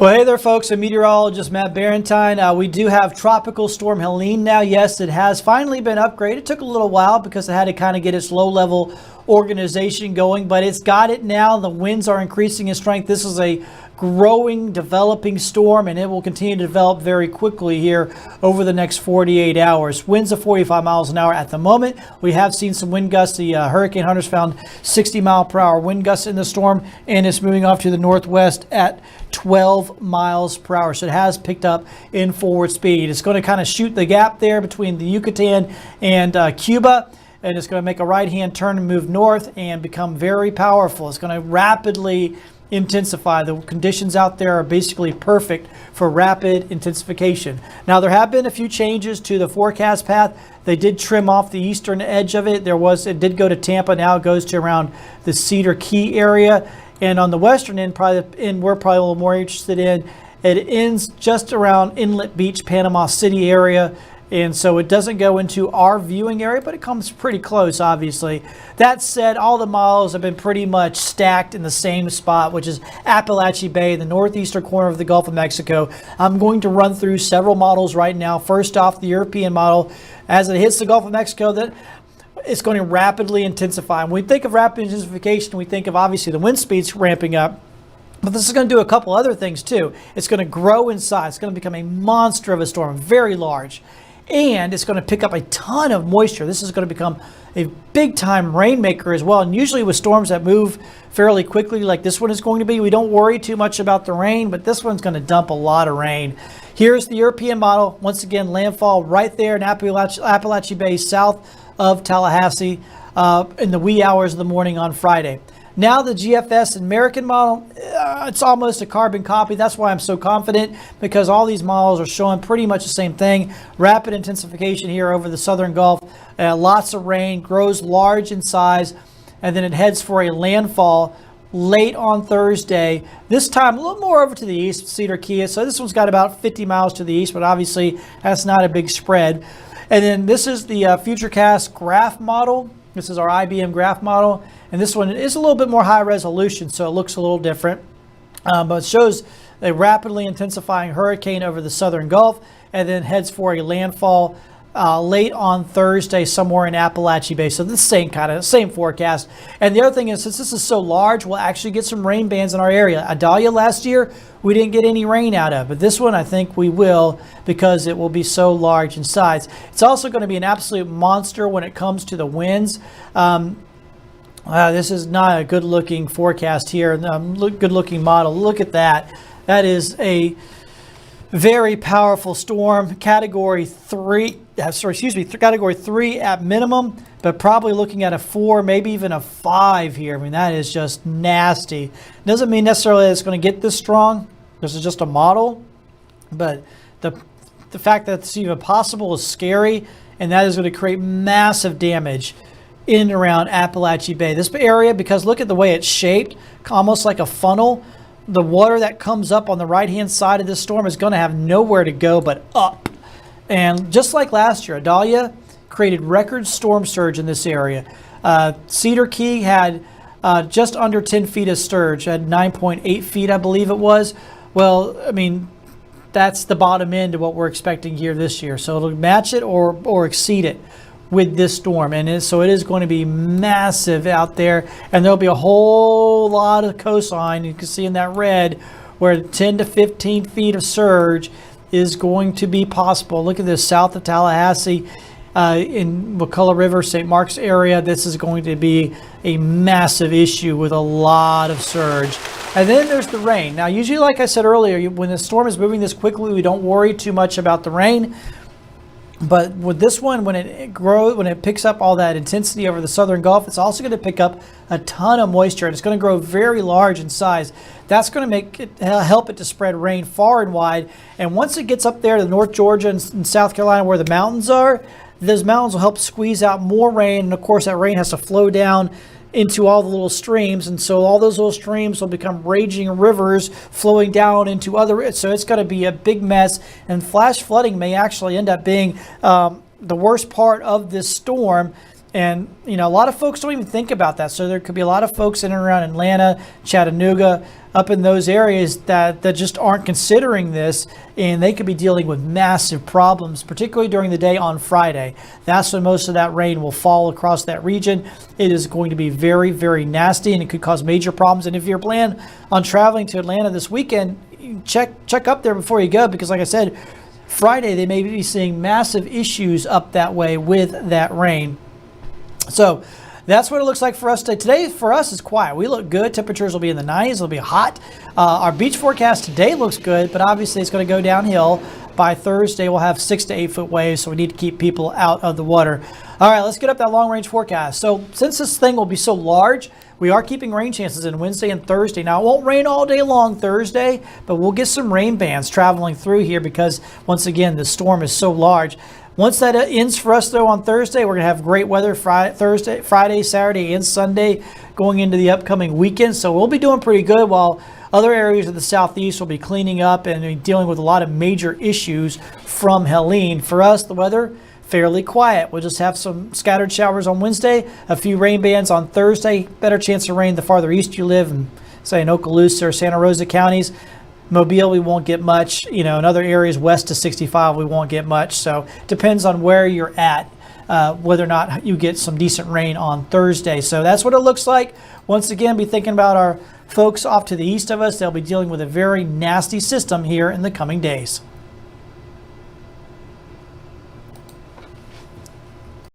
Well, hey there, folks. I'm meteorologist Matt Barentine. We do have Tropical Storm Helene now. Yes, it has finally been upgraded. It took a little while because it had to kind of get its low-level organization going, but it's got it now. The winds are increasing in strength. This is a growing, developing storm, and it will continue to develop very quickly here over the next 48 hours. Winds of 45 miles an hour at the moment. We have seen some wind gusts. The hurricane hunters found 60-mile-per-hour wind gusts in the storm, and it's moving off to the northwest at 12 miles per hour. So it has picked up in forward speed. It's going to kind of shoot the gap there between the Yucatan and Cuba, and it's going to make a right-hand turn and move north and become very powerful. It's going to rapidly intensify. The conditions out there are basically perfect for rapid intensification. Now, there have been a few changes to the forecast path. They did trim off the eastern edge of it. It did go to Tampa. Now it goes to around the Cedar Key area. And on the western end, we're probably a little more interested in, it ends just around Inlet Beach, Panama City area. And so it doesn't go into our viewing area, but it comes pretty close, obviously. That said, all the models have been pretty much stacked in the same spot, which is Apalachee Bay, the northeastern corner of the Gulf of Mexico. I'm going to run through several models right now. First off, the European model, as it hits the Gulf of Mexico, that it's going to rapidly intensify. When we think of rapid intensification, we think of obviously the wind speeds ramping up. But this is going to do a couple other things too. It's going to grow in size. It's going to become a monster of a storm, very large. And it's going to pick up a ton of moisture. This is going to become a big-time rainmaker as well. And usually with storms that move fairly quickly like this one is going to be, we don't worry too much about the rain, but this one's going to dump a lot of rain. Here's the European model. Once again, landfall right there in Apalachee Bay, south of Tallahassee in the wee hours of the morning on Friday. Now the GFS American model, it's almost a carbon copy. That's why I'm so confident, because all these models are showing pretty much the same thing. Rapid intensification here over the southern Gulf. Lots of rain, grows large in size, and then it heads for a landfall late on Thursday. This time a little more over to the east, Cedar Key. So this one's got about 50 miles to the east, but obviously that's not a big spread. And then this is the Futurecast graph model. This is our IBM graph model. And this one is a little bit more high resolution, so it looks a little different. But it shows a rapidly intensifying hurricane over the southern Gulf, and then heads for a landfall late on Thursday somewhere in Apalachee Bay. So the same forecast. And the other thing is, since this is so large, we'll actually get some rain bands in our area. Adalia last year, we didn't get any rain out of, but this one I think we will, because it will be so large in size. It's also going to be an absolute monster when it comes to the winds. This is not a good-looking forecast here. Good-looking model. Look at that. That is a very powerful storm. Category 3. Category 3 at minimum, but probably looking at a 4, maybe even a 5 here. I mean, that is just nasty. Doesn't mean necessarily that it's going to get this strong. This is just a model, but the fact that it's even possible is scary, and that is going to create massive damage in and around Apalachee Bay. This area, because look at the way it's shaped, almost like a funnel. The water that comes up on the right-hand side of this storm is going to have nowhere to go but up. And just like last year, Adalia created record storm surge in this area. Cedar Key had just under 10 feet of surge, had 9.8 feet, I believe it was. Well, I mean, that's the bottom end of what we're expecting here this year. So it'll match it or exceed it with this storm. And so it is going to be massive out there. And there'll be a whole lot of coastline, you can see in that red, where 10 to 15 feet of surge is going to be possible. Look at this, south of Tallahassee, in McCullough River, St. Mark's area. This is going to be a massive issue with a lot of surge. And then there's the rain. Now, usually, like I said earlier, when the storm is moving this quickly, we don't worry too much about the rain. But with this one, when it picks up all that intensity over the southern Gulf, it's also going to pick up a ton of moisture, and it's going to grow very large in size. That's going to help it to spread rain far and wide. And once it gets up there to North Georgia and South Carolina, where the mountains are, those mountains will help squeeze out more rain. And of course, that rain has to flow down into all the little streams, and so all those little streams will become raging rivers flowing down into other. So it's going to be a big mess, and flash flooding may actually end up being the worst part of this storm. And, you know, a lot of folks don't even think about that. So there could be a lot of folks in and around Atlanta, Chattanooga, up in those areas that just aren't considering this, and they could be dealing with massive problems, particularly during the day on Friday. That's when most of that rain will fall across that region. It is going to be very, very nasty, and it could cause major problems. And if you're planning on traveling to Atlanta this weekend, check up there before you go, because like I said, Friday they may be seeing massive issues up that way with that rain. So that's what it looks like for us today. Today for us is quiet. We look good. Temperatures will be in the 90s. It'll be hot. Our beach forecast today looks good, but obviously it's going to go downhill. By Thursday, we'll have 6 to 8 foot waves, so we need to keep people out of the water. All right, let's get up that long range forecast. So since this thing will be so large, we are keeping rain chances in Wednesday and Thursday. Now, it won't rain all day long Thursday, but we'll get some rain bands traveling through here because, once again, the storm is so large. Once that ends for us, though, on Thursday, we're going to have great weather Friday, Saturday, and Sunday going into the upcoming weekend. So we'll be doing pretty good, while other areas of the southeast will be cleaning up and dealing with a lot of major issues from Helene. For us, the weather, fairly quiet. We'll just have some scattered showers on Wednesday, a few rain bands on Thursday. Better chance of rain the farther east you live, in, say, in Okaloosa or Santa Rosa counties. Mobile, we won't get much. You know, in other areas west to 65, we won't get much. So depends on where you're at, whether or not you get some decent rain on Thursday. So that's what it looks like. Once again, be thinking about our folks off to the east of us. They'll be dealing with a very nasty system here in the coming days.